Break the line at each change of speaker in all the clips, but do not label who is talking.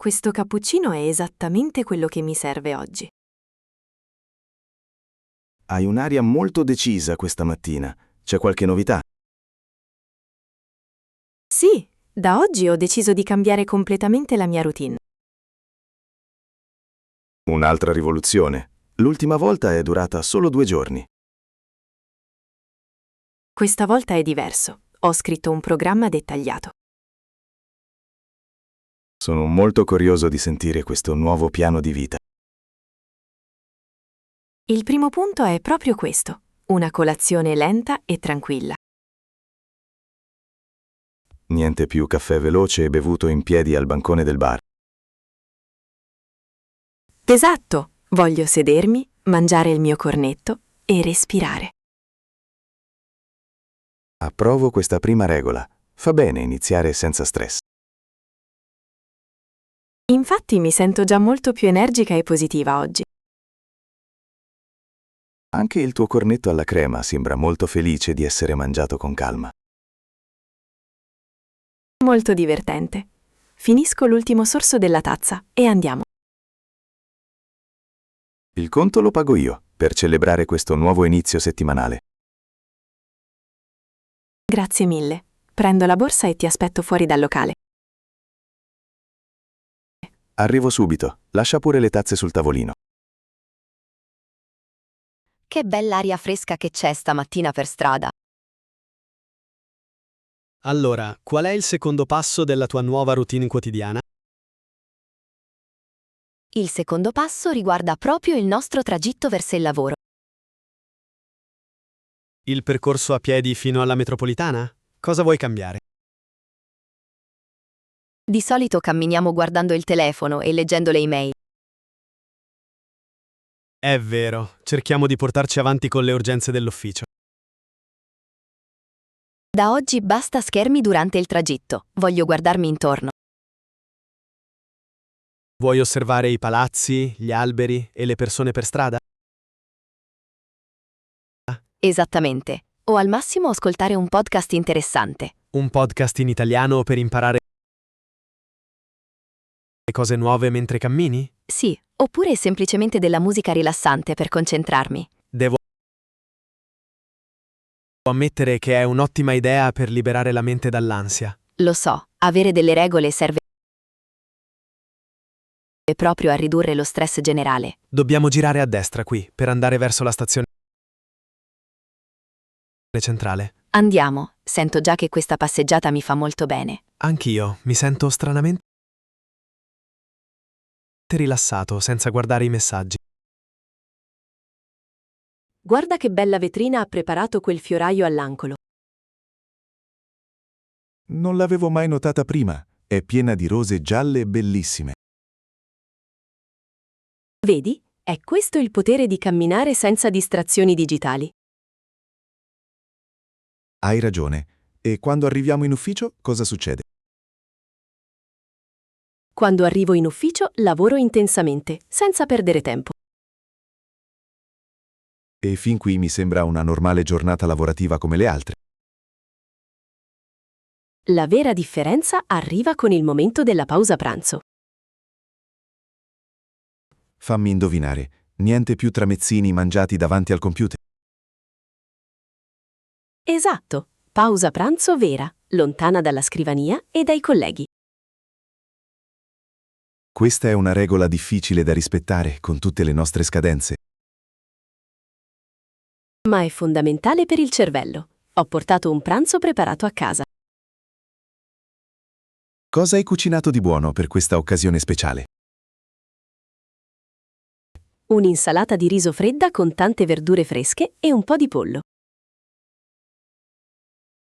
Questo cappuccino è esattamente quello che mi serve oggi.
Hai un'aria molto decisa questa mattina. C'è qualche novità?
Sì, da oggi ho deciso di cambiare completamente la mia routine.
Un'altra rivoluzione. L'ultima volta è durata solo 2 giorni.
Questa volta è diverso. Ho scritto un programma dettagliato.
Sono molto curioso di sentire questo nuovo piano di vita.
Il primo punto è proprio questo: una colazione lenta e tranquilla.
Niente più caffè veloce e bevuto in piedi al bancone del bar.
Esatto, voglio sedermi, mangiare il mio cornetto e respirare.
Approvo questa prima regola. Fa bene iniziare senza stress.
Infatti mi sento già molto più energica e positiva oggi.
Anche il tuo cornetto alla crema sembra molto felice di essere mangiato con calma.
Molto divertente. Finisco l'ultimo sorso della tazza e andiamo.
Il conto lo pago io, per celebrare questo nuovo inizio settimanale.
Grazie mille. Prendo la borsa e ti aspetto fuori dal locale.
Arrivo subito, lascia pure le tazze sul tavolino.
Che bell'aria fresca che c'è stamattina per strada.
Allora, qual è il secondo passo della tua nuova routine quotidiana?
Il secondo passo riguarda proprio il nostro tragitto verso il lavoro.
Il percorso a piedi fino alla metropolitana? Cosa vuoi cambiare?
Di solito camminiamo guardando il telefono e leggendo le email.
È vero, cerchiamo di portarci avanti con le urgenze dell'ufficio.
Da oggi basta schermi durante il tragitto. Voglio guardarmi intorno.
Vuoi osservare i palazzi, gli alberi e le persone per strada?
Esattamente. O al massimo ascoltare un podcast interessante.
Un podcast in italiano per imparare cose nuove mentre cammini?
Sì, oppure semplicemente della musica rilassante per concentrarmi.
Devo ammettere che è un'ottima idea per liberare la mente dall'ansia.
Lo so, avere delle regole serve proprio a ridurre lo stress generale.
Dobbiamo girare a destra qui, per andare verso la stazione centrale.
Andiamo, sento già che questa passeggiata mi fa molto bene.
Anch'io, mi sento stranamente rilassato senza guardare i messaggi.
Guarda che bella vetrina ha preparato quel fioraio all'angolo.
Non l'avevo mai notata prima. È piena di rose gialle bellissime.
Vedi? È questo il potere di camminare senza distrazioni digitali.
Hai ragione. E quando arriviamo in ufficio, cosa succede?
Quando arrivo in ufficio lavoro intensamente, senza perdere tempo.
E fin qui mi sembra una normale giornata lavorativa come le altre.
La vera differenza arriva con il momento della pausa pranzo.
Fammi indovinare. Niente più tramezzini mangiati davanti al computer.
Esatto, pausa pranzo vera, lontana dalla scrivania e dai colleghi.
Questa è una regola difficile da rispettare con tutte le nostre scadenze.
Ma è fondamentale per il cervello. Ho portato un pranzo preparato a casa.
Cosa hai cucinato di buono per questa occasione speciale?
Un'insalata di riso fredda con tante verdure fresche e un po' di pollo.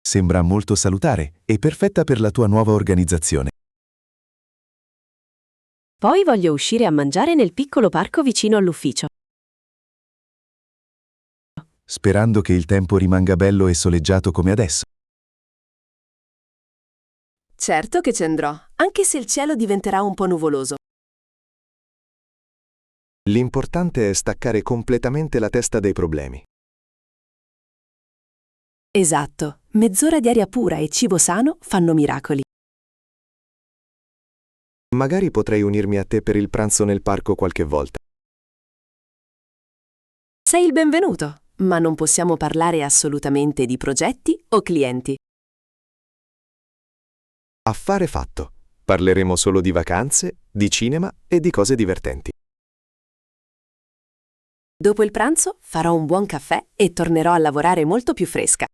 Sembra molto salutare e perfetta per la tua nuova organizzazione.
Poi voglio uscire a mangiare nel piccolo parco vicino all'ufficio.
Sperando che il tempo rimanga bello e soleggiato come adesso.
Certo che ci andrò, anche se il cielo diventerà un po' nuvoloso.
L'importante è staccare completamente la testa dai problemi.
Esatto, mezz'ora di aria pura e cibo sano fanno miracoli.
Magari potrei unirmi a te per il pranzo nel parco qualche volta.
Sei il benvenuto, ma non possiamo parlare assolutamente di progetti o clienti.
Affare fatto. Parleremo solo di vacanze, di cinema e di cose divertenti.
Dopo il pranzo farò un buon caffè e tornerò a lavorare molto più fresca.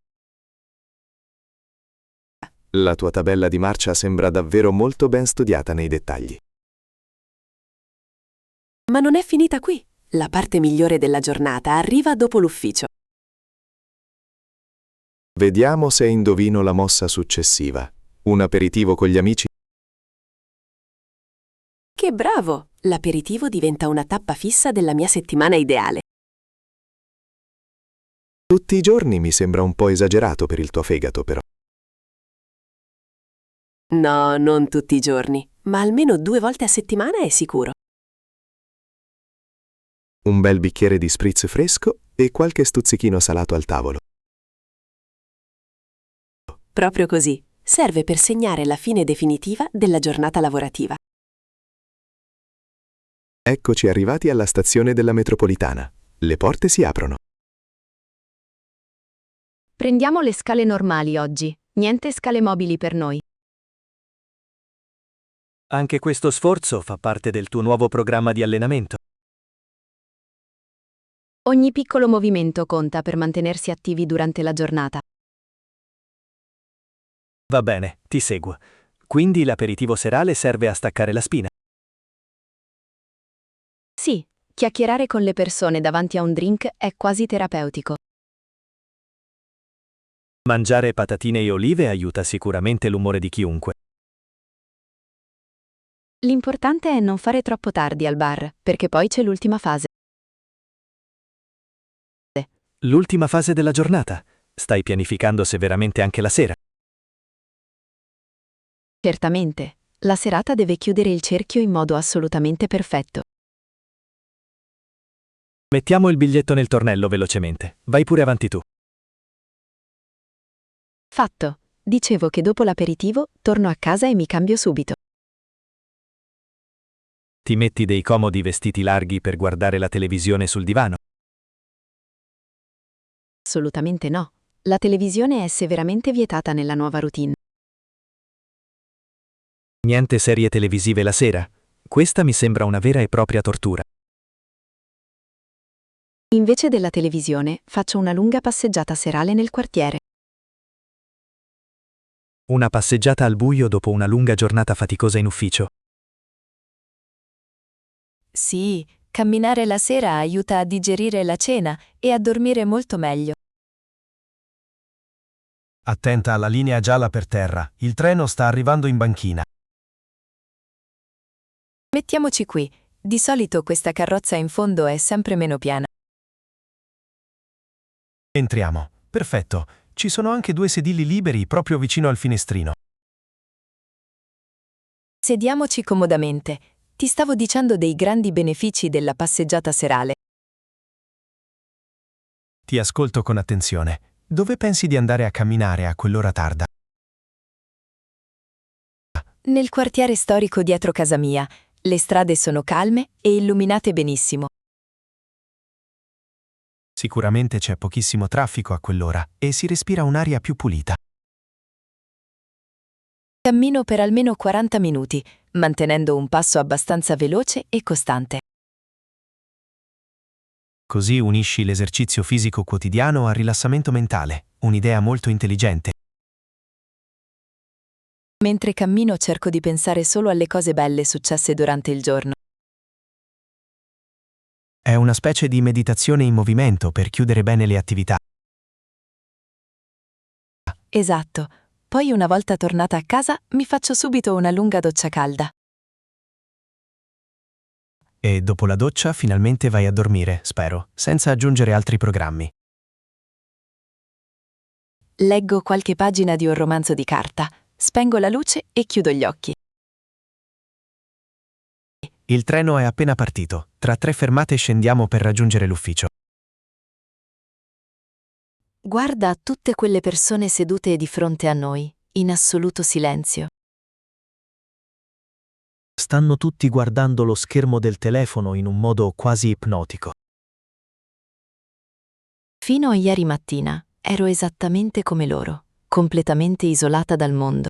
La tua tabella di marcia sembra davvero molto ben studiata nei dettagli.
Ma non è finita qui. La parte migliore della giornata arriva dopo l'ufficio.
Vediamo se indovino la mossa successiva. Un aperitivo con gli amici?
Che bravo! L'aperitivo diventa una tappa fissa della mia settimana ideale.
Tutti i giorni mi sembra un po' esagerato per il tuo fegato, però.
No, non tutti i giorni, ma almeno 2 volte a settimana è sicuro.
Un bel bicchiere di spritz fresco e qualche stuzzichino salato al tavolo.
Proprio così. Serve per segnare la fine definitiva della giornata lavorativa.
Eccoci arrivati alla stazione della metropolitana. Le porte si aprono.
Prendiamo le scale normali oggi, niente scale mobili per noi.
Anche questo sforzo fa parte del tuo nuovo programma di allenamento.
Ogni piccolo movimento conta per mantenersi attivi durante la giornata.
Va bene, ti seguo. Quindi l'aperitivo serale serve a staccare la spina.
Sì, chiacchierare con le persone davanti a un drink è quasi terapeutico.
Mangiare patatine e olive aiuta sicuramente l'umore di chiunque.
L'importante è non fare troppo tardi al bar, perché poi c'è l'ultima fase.
L'ultima fase della giornata. Stai pianificando severamente anche la sera.
Certamente, la serata deve chiudere il cerchio in modo assolutamente perfetto.
Mettiamo il biglietto nel tornello velocemente. Vai pure avanti tu.
Fatto. Dicevo che dopo l'aperitivo torno a casa e mi cambio subito.
Ti metti dei comodi vestiti larghi per guardare la televisione sul divano.
Assolutamente no. La televisione è severamente vietata nella nuova routine.
Niente serie televisive la sera. Questa mi sembra una vera e propria tortura.
Invece della televisione, faccio una lunga passeggiata serale nel quartiere.
Una passeggiata al buio dopo una lunga giornata faticosa in ufficio.
Sì, camminare la sera aiuta a digerire la cena e a dormire molto meglio.
Attenta alla linea gialla per terra, il treno sta arrivando in banchina.
Mettiamoci qui, di solito questa carrozza in fondo è sempre meno piana.
Entriamo. Perfetto. Ci sono anche 2 sedili liberi proprio vicino al finestrino.
Sediamoci comodamente. Ti stavo dicendo dei grandi benefici della passeggiata serale.
Ti ascolto con attenzione. Dove pensi di andare a camminare a quell'ora tarda?
Nel quartiere storico dietro casa mia, le strade sono calme e illuminate benissimo.
Sicuramente c'è pochissimo traffico a quell'ora e si respira un'aria più pulita.
Cammino per almeno 40 minuti, mantenendo un passo abbastanza veloce e costante.
Così unisci l'esercizio fisico quotidiano al rilassamento mentale, un'idea molto intelligente.
Mentre cammino cerco di pensare solo alle cose belle successe durante il giorno.
È una specie di meditazione in movimento per chiudere bene le attività.
Esatto. Poi una volta tornata a casa mi faccio subito una lunga doccia calda.
E dopo la doccia finalmente vai a dormire, spero, senza aggiungere altri programmi.
Leggo qualche pagina di un romanzo di carta, spengo la luce e chiudo gli occhi.
Il treno è appena partito. Tra 3 fermate scendiamo per raggiungere l'ufficio.
Guarda tutte quelle persone sedute di fronte a noi, in assoluto silenzio.
Stanno tutti guardando lo schermo del telefono in un modo quasi ipnotico.
Fino a ieri mattina ero esattamente come loro, completamente isolata dal mondo.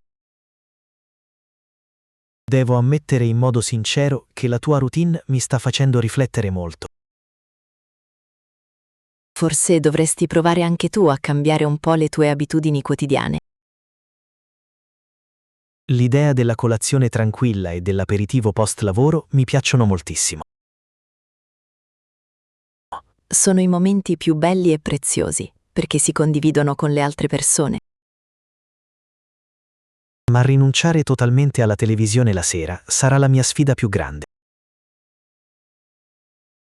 Devo ammettere in modo sincero che la tua routine mi sta facendo riflettere molto.
Forse dovresti provare anche tu a cambiare un po' le tue abitudini quotidiane.
L'idea della colazione tranquilla e dell'aperitivo post lavoro mi piacciono moltissimo.
Sono i momenti più belli e preziosi, perché si condividono con le altre persone.
Ma rinunciare totalmente alla televisione la sera sarà la mia sfida più grande.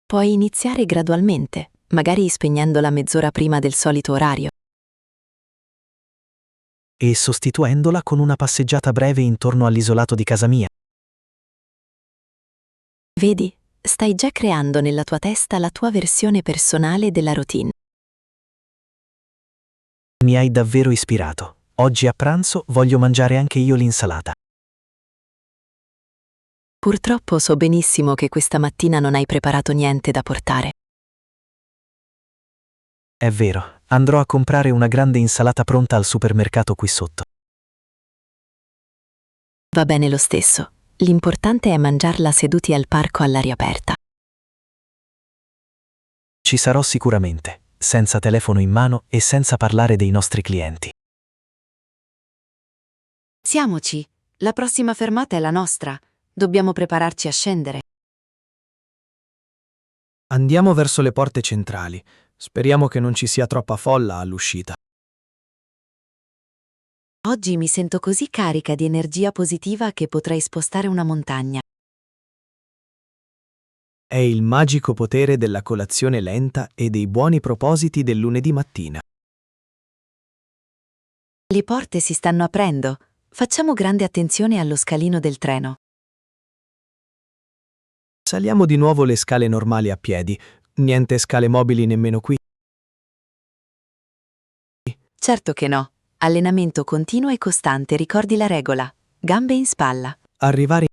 Puoi iniziare gradualmente, magari spegnendola mezz'ora prima del solito orario.
E sostituendola con una passeggiata breve intorno all'isolato di casa mia.
Vedi, stai già creando nella tua testa la tua versione personale della routine.
Mi hai davvero ispirato. Oggi a pranzo voglio mangiare anche io l'insalata.
Purtroppo so benissimo che questa mattina non hai preparato niente da portare.
È vero, andrò a comprare una grande insalata pronta al supermercato qui sotto.
Va bene lo stesso. L'importante è mangiarla seduti al parco all'aria aperta.
Ci sarò sicuramente, senza telefono in mano e senza parlare dei nostri clienti.
Siamoci, la prossima fermata è la nostra. Dobbiamo prepararci a scendere.
Andiamo verso le porte centrali. Speriamo che non ci sia troppa folla all'uscita.
Oggi mi sento così carica di energia positiva che potrei spostare una montagna.
È il magico potere della colazione lenta e dei buoni propositi del lunedì mattina.
Le porte si stanno aprendo. Facciamo grande attenzione allo scalino del treno.
Saliamo di nuovo le scale normali a piedi. Niente scale mobili nemmeno qui.
Certo che no. Allenamento continuo e costante, ricordi la regola. Gambe in spalla.
Arrivare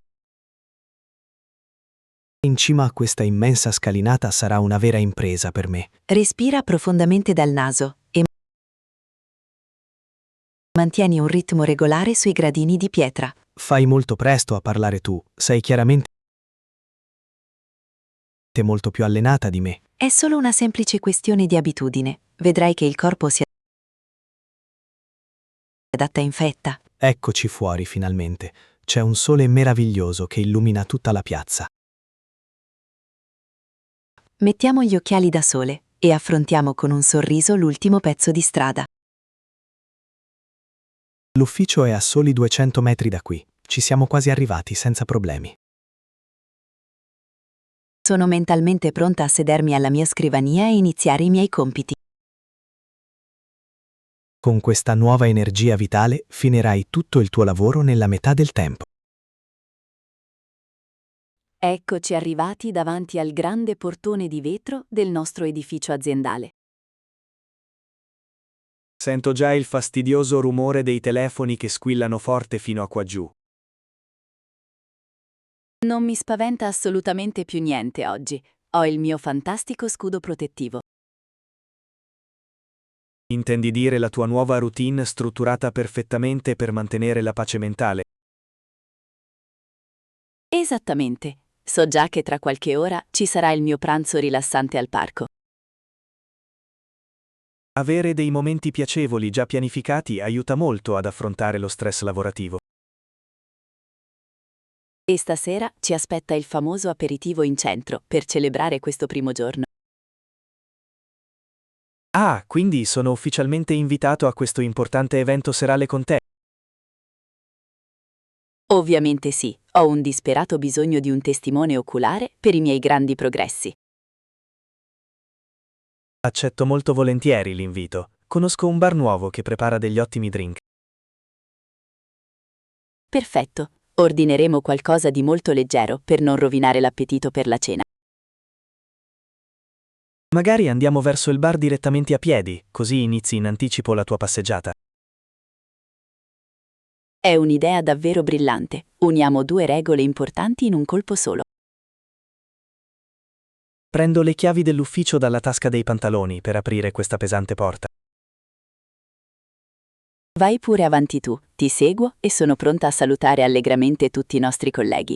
in cima a questa immensa scalinata sarà una vera impresa per me.
Respira profondamente dal naso e mantieni un ritmo regolare sui gradini di pietra.
Fai molto presto a parlare tu, sei chiaramente molto più allenata di me.
È solo una semplice questione di abitudine. Vedrai che il corpo si adatta in fretta.
Eccoci fuori finalmente. C'è un sole meraviglioso che illumina tutta la piazza.
Mettiamo gli occhiali da sole e affrontiamo con un sorriso l'ultimo pezzo di strada.
L'ufficio è a soli 200 metri da qui. Ci siamo quasi arrivati senza problemi.
Sono mentalmente pronta a sedermi alla mia scrivania e iniziare i miei compiti.
Con questa nuova energia vitale finirai tutto il tuo lavoro nella metà del tempo.
Eccoci arrivati davanti al grande portone di vetro del nostro edificio aziendale.
Sento già il fastidioso rumore dei telefoni che squillano forte fino a qua giù.
Non mi spaventa assolutamente più niente oggi. Ho il mio fantastico scudo protettivo.
Intendi dire la tua nuova routine strutturata perfettamente per mantenere la pace mentale?
Esattamente. So già che tra qualche ora ci sarà il mio pranzo rilassante al parco.
Avere dei momenti piacevoli già pianificati aiuta molto ad affrontare lo stress lavorativo.
E stasera ci aspetta il famoso aperitivo in centro per celebrare questo primo giorno.
Ah, quindi sono ufficialmente invitato a questo importante evento serale con te.
Ovviamente sì, ho un disperato bisogno di un testimone oculare per i miei grandi progressi.
Accetto molto volentieri l'invito. Conosco un bar nuovo che prepara degli ottimi drink.
Perfetto, ordineremo qualcosa di molto leggero per non rovinare l'appetito per la cena.
Magari andiamo verso il bar direttamente a piedi, così inizi in anticipo la tua passeggiata.
È un'idea davvero brillante. Uniamo 2 regole importanti in un colpo solo.
Prendo le chiavi dell'ufficio dalla tasca dei pantaloni per aprire questa pesante porta.
Vai pure avanti tu, ti seguo e sono pronta a salutare allegramente tutti i nostri colleghi.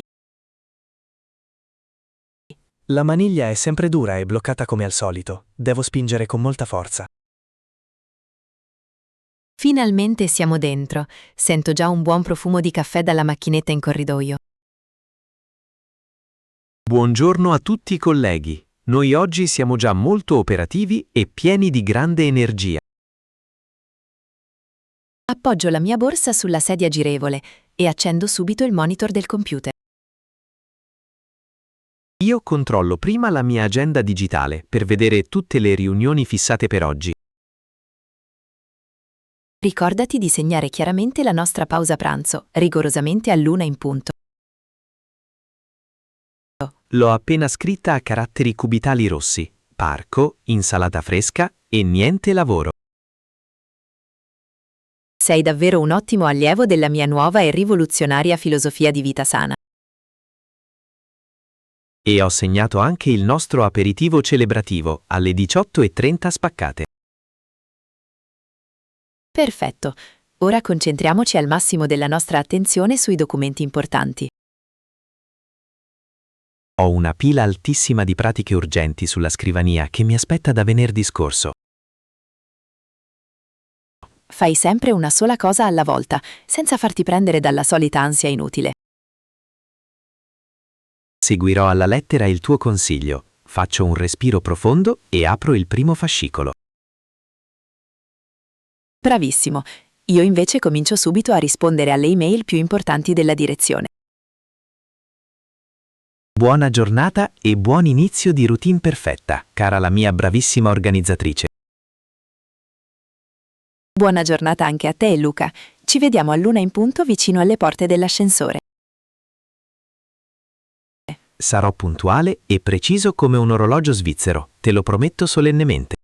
La maniglia è sempre dura e bloccata come al solito. Devo spingere con molta forza.
Finalmente siamo dentro. Sento già un buon profumo di caffè dalla macchinetta in corridoio.
Buongiorno a tutti i colleghi. Noi oggi siamo già molto operativi e pieni di grande energia.
Appoggio la mia borsa sulla sedia girevole e accendo subito il monitor del computer.
Io controllo prima la mia agenda digitale per vedere tutte le riunioni fissate per oggi.
Ricordati di segnare chiaramente la nostra pausa pranzo, rigorosamente all'1 in punto.
L'ho appena scritta a caratteri cubitali rossi. Parco, insalata fresca e niente lavoro.
Sei davvero un ottimo allievo della mia nuova e rivoluzionaria filosofia di vita sana.
E ho segnato anche il nostro aperitivo celebrativo alle 18:30 spaccate.
Perfetto. Ora concentriamoci al massimo della nostra attenzione sui documenti importanti.
Ho una pila altissima di pratiche urgenti sulla scrivania che mi aspetta da venerdì scorso.
Fai sempre una sola cosa alla volta, senza farti prendere dalla solita ansia inutile.
Seguirò alla lettera il tuo consiglio, faccio un respiro profondo e apro il primo fascicolo.
Bravissimo. Io invece comincio subito a rispondere alle email più importanti della direzione.
Buona giornata e buon inizio di routine perfetta, cara la mia bravissima organizzatrice.
Buona giornata anche a te, Luca. Ci vediamo all'1 in punto vicino alle porte dell'ascensore.
Sarò puntuale e preciso come un orologio svizzero, te lo prometto solennemente.